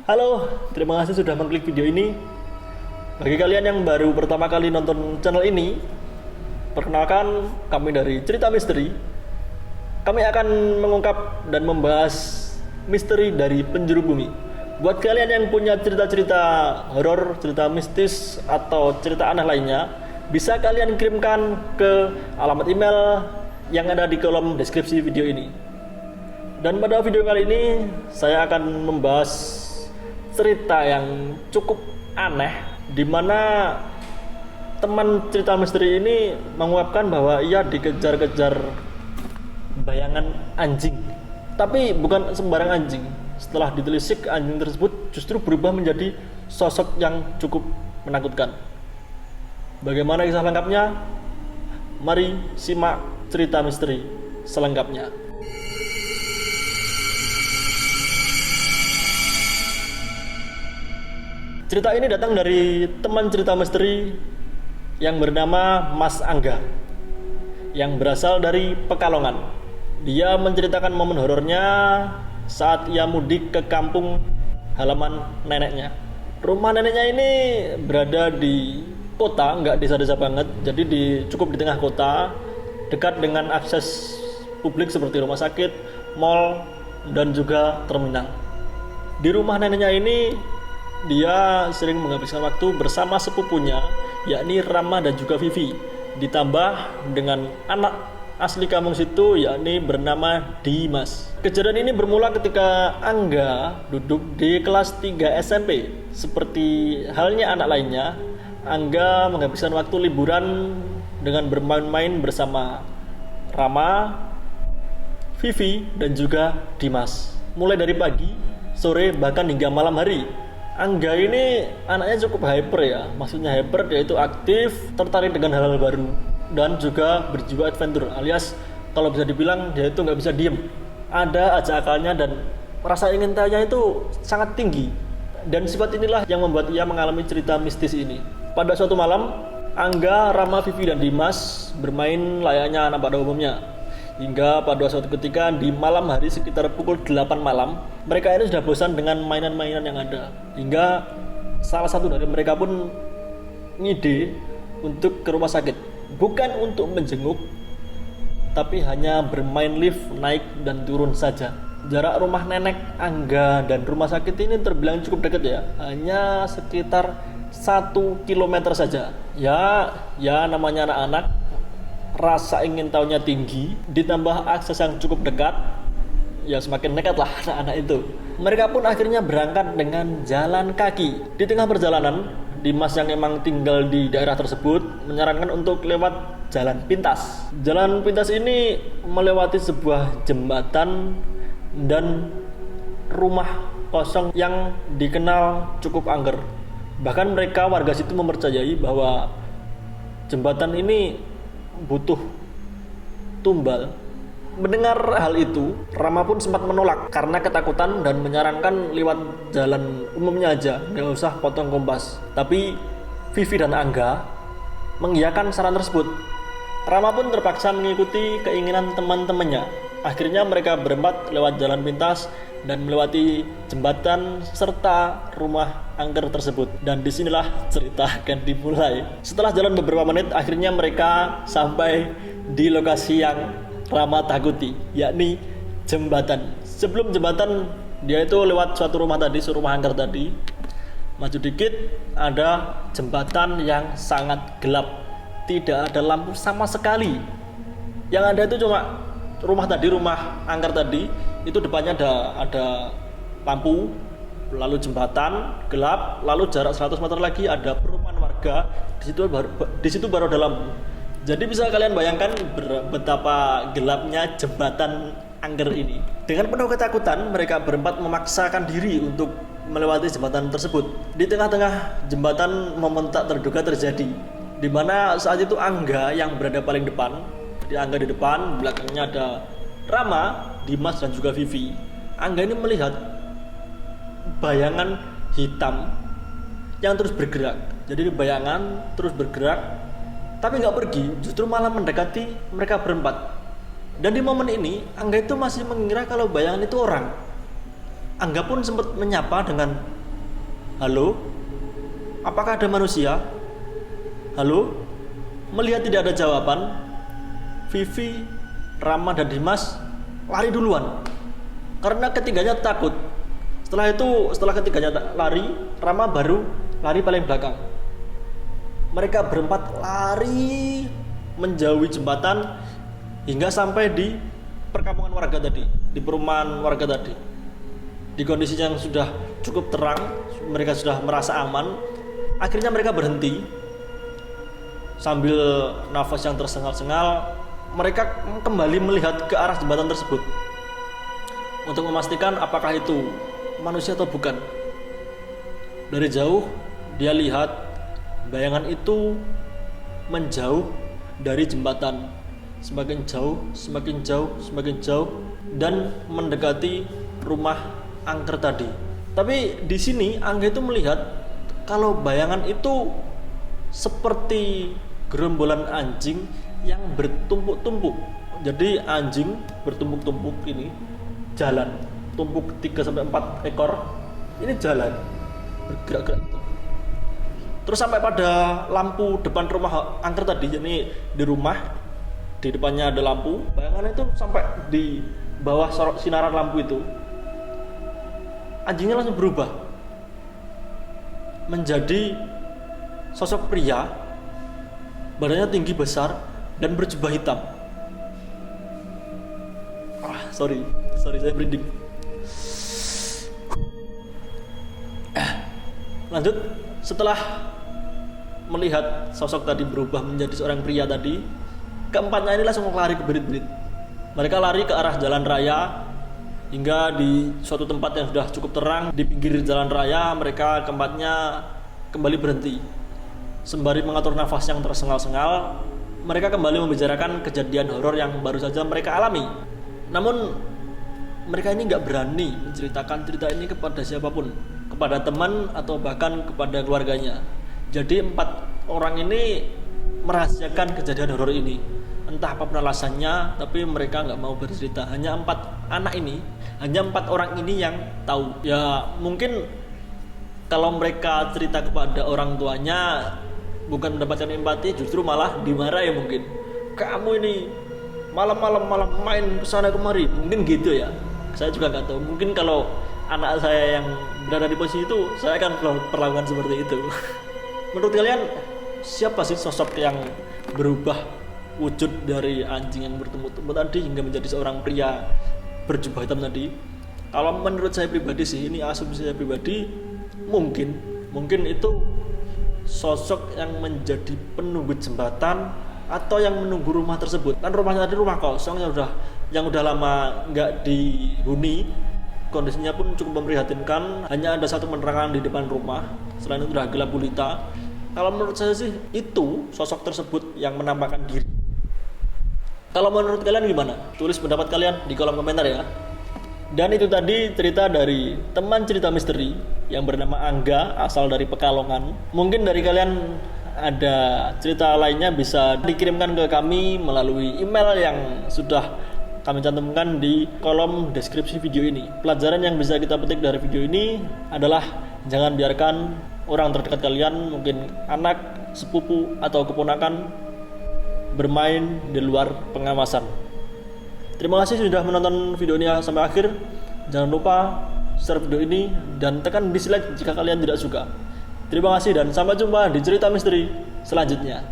Halo, terima kasih sudah mengklik video ini. Bagi kalian yang baru pertama kali nonton channel ini, perkenalkan kami dari Cerita Misteri. Kami akan mengungkap dan membahas misteri dari penjuru bumi. Buat kalian yang punya cerita-cerita horor, cerita mistis, atau cerita aneh lainnya, bisa kalian kirimkan ke alamat email yang ada di kolom deskripsi video ini. Dan pada video kali ini, saya akan membahas cerita yang cukup aneh, di mana teman cerita misteri ini menguapkan bahwa ia dikejar-kejar bayangan anjing. Tapi bukan sembarang anjing. Setelah ditelisik, anjing tersebut justru berubah menjadi sosok yang cukup menakutkan. Bagaimana kisah lengkapnya? Mari simak cerita misteri selengkapnya. Cerita ini datang dari teman cerita misteri yang bernama Mas Angga, yang berasal dari Pekalongan. Dia menceritakan momen horornya saat ia mudik ke kampung halaman neneknya. Rumah neneknya ini berada di kota, nggak desa-desa banget, jadi cukup di tengah kota, dekat dengan akses publik seperti rumah sakit, mal, dan juga terminal. Di rumah neneknya ini dia sering menghabiskan waktu bersama sepupunya, yakni Rama dan juga Vivi, ditambah dengan anak asli kampung situ, yakni bernama Dimas. Kejadian ini bermula ketika Angga duduk di kelas 3 SMP. Seperti halnya anak lainnya, Angga menghabiskan waktu liburan dengan bermain-main bersama Rama, Vivi, dan juga Dimas. Mulai dari pagi, sore, bahkan hingga malam hari. Angga ini anaknya cukup hyper ya, maksudnya hyper, dia itu aktif, tertarik dengan hal-hal baru, dan juga berjiwa adventure, alias kalau bisa dibilang dia itu nggak bisa diem, ada aja akalnya, dan rasa ingin tahunya itu sangat tinggi. Dan sifat inilah yang membuat ia mengalami cerita mistis ini. Pada suatu malam, Angga, Rama, Vivi, dan Dimas bermain layaknya anak pada umumnya. Hingga pada suatu ketika di malam hari sekitar pukul 8 malam, mereka ini sudah bosan dengan mainan-mainan yang ada. Hingga salah satu dari mereka pun ngide untuk ke rumah sakit. Bukan untuk menjenguk, tapi hanya bermain lift naik dan turun saja. Jarak rumah nenek Angga dan rumah sakit ini terbilang cukup dekat ya, hanya sekitar 1 kilometer saja. Ya namanya anak-anak, rasa ingin tahunya tinggi, ditambah akses yang cukup dekat, ya semakin nekat lah anak-anak itu. Mereka pun akhirnya berangkat dengan jalan kaki. Di tengah perjalanan, Dimas yang emang tinggal di daerah tersebut menyarankan untuk lewat jalan pintas. Jalan pintas ini melewati sebuah jembatan dan rumah kosong yang dikenal cukup angker. Bahkan mereka warga situ mempercayai bahwa jembatan ini butuh tumbal. Mendengar hal itu, Rama pun sempat menolak karena ketakutan dan menyarankan lewat jalan umumnya aja, nggak usah potong kompas. Tapi Vivi dan Angga mengiyakan saran tersebut. Rama pun terpaksa mengikuti keinginan teman-temannya. Akhirnya mereka berempat lewat jalan pintas dan melewati jembatan serta rumah angker tersebut. Dan disinilah cerita akan dimulai. Setelah jalan beberapa menit, akhirnya mereka sampai di lokasi yang Rama takuti, yakni jembatan. Sebelum jembatan, dia itu lewat suatu rumah tadi, rumah angker tadi. Maju dikit, ada jembatan yang sangat gelap. Tidak ada lampu sama sekali. Yang ada itu cuma rumah tadi, rumah angker tadi, itu depannya ada lampu, lalu jembatan gelap, lalu jarak 100 meter lagi ada perumahan warga. Di situ baru ada lampu. Jadi bisa kalian bayangkan betapa gelapnya jembatan angker ini. Dengan penuh ketakutan, mereka berempat memaksakan diri untuk melewati jembatan tersebut. Di tengah-tengah jembatan, momen tak terduga terjadi, di mana saat itu Angga yang berada paling depan. Jadi Angga di depan, belakangnya ada Rama, Dimas, dan juga Vivi. Angga ini melihat bayangan hitam yang terus bergerak. Jadi bayangan terus bergerak, tapi nggak pergi, justru malah mendekati mereka berempat. Dan di momen ini, Angga itu masih mengira kalau bayangan itu orang. Angga pun sempat menyapa dengan Halo? Apakah ada manusia? Halo? Melihat tidak ada jawaban, Vivi, Rama, dan Dimas lari duluan karena ketiganya takut. Setelah ketiganya lari, Rama baru lari paling belakang. Mereka berempat lari menjauhi jembatan hingga sampai di perkampungan warga tadi, di perumahan warga tadi. Di kondisi yang sudah cukup terang, mereka sudah merasa aman. Akhirnya mereka berhenti. Sambil nafas yang tersengal-sengal, mereka kembali melihat ke arah jembatan tersebut untuk memastikan apakah itu manusia atau bukan. Dari jauh dia lihat bayangan itu menjauh dari jembatan, semakin jauh, semakin jauh, semakin jauh, dan mendekati rumah angker tadi. Tapi di sini Angga itu melihat kalau bayangan itu seperti gerombolan anjing yang bertumpuk-tumpuk. Jadi anjing bertumpuk-tumpuk ini jalan, tumpuk 3-4 ekor ini jalan bergerak-gerak. Terus sampai pada lampu depan rumah angker tadi, ini di rumah di depannya ada lampu, bayangan itu sampai di bawah sinaran lampu itu anjingnya langsung berubah menjadi sosok pria, badannya tinggi besar dan berjubah hitam. Sorry saya merinding. Lanjut, setelah melihat sosok tadi berubah menjadi seorang pria tadi, keempatnya ini langsung lari ke berit-berit. Mereka lari ke arah jalan raya hingga di suatu tempat yang sudah cukup terang di pinggir jalan raya. Mereka keempatnya kembali berhenti. Sembari mengatur nafas yang tersengal-sengal, mereka kembali membicarakan kejadian horor yang baru saja mereka alami. Namun mereka ini nggak berani menceritakan cerita ini kepada siapapun, kepada teman atau bahkan kepada keluarganya. Jadi 4 orang ini merahasiakan kejadian horor ini. Entah apapun alasannya, tapi mereka nggak mau bercerita. Hanya 4 anak ini, hanya 4 orang ini yang tahu. Ya mungkin kalau mereka cerita kepada orang tuanya bukan mendapatkan empati, justru malah dimarahi mungkin. Kamu ini malam main kesana kemari, mungkin gitu ya. Saya juga nggak tahu. Mungkin kalau anak saya yang berada di posisi itu, saya akan perlakukan seperti itu. Menurut kalian siapa sih sosok yang berubah wujud dari anjing yang bertumpuk-tumpuk tadi hingga menjadi seorang pria berjubah hitam tadi? Kalau menurut saya pribadi sih, ini asumsi saya pribadi, mungkin itu sosok yang menjadi penunggu jembatan atau yang menunggu rumah tersebut. Kan rumahnya tadi rumah kosong yang udah lama nggak dihuni, kondisinya pun cukup memprihatinkan. Hanya ada satu penerangan di depan rumah, selain itu udah gelap gulita. Kalau menurut saya sih itu sosok tersebut yang menampakkan diri. Kalau menurut kalian gimana? Tulis pendapat kalian di kolom komentar ya. Dan itu tadi cerita dari teman cerita misteri yang bernama Angga, asal dari Pekalongan. Mungkin dari kalian ada cerita lainnya bisa dikirimkan ke kami melalui email yang sudah kami cantumkan di kolom deskripsi video ini. Pelajaran yang bisa kita petik dari video ini adalah jangan biarkan orang terdekat kalian, mungkin anak, sepupu, atau keponakan bermain di luar pengawasan. Terima kasih sudah menonton video ini sampai akhir. Jangan lupa share video ini dan tekan dislike jika kalian tidak suka. Terima kasih dan sampai jumpa di cerita misteri selanjutnya.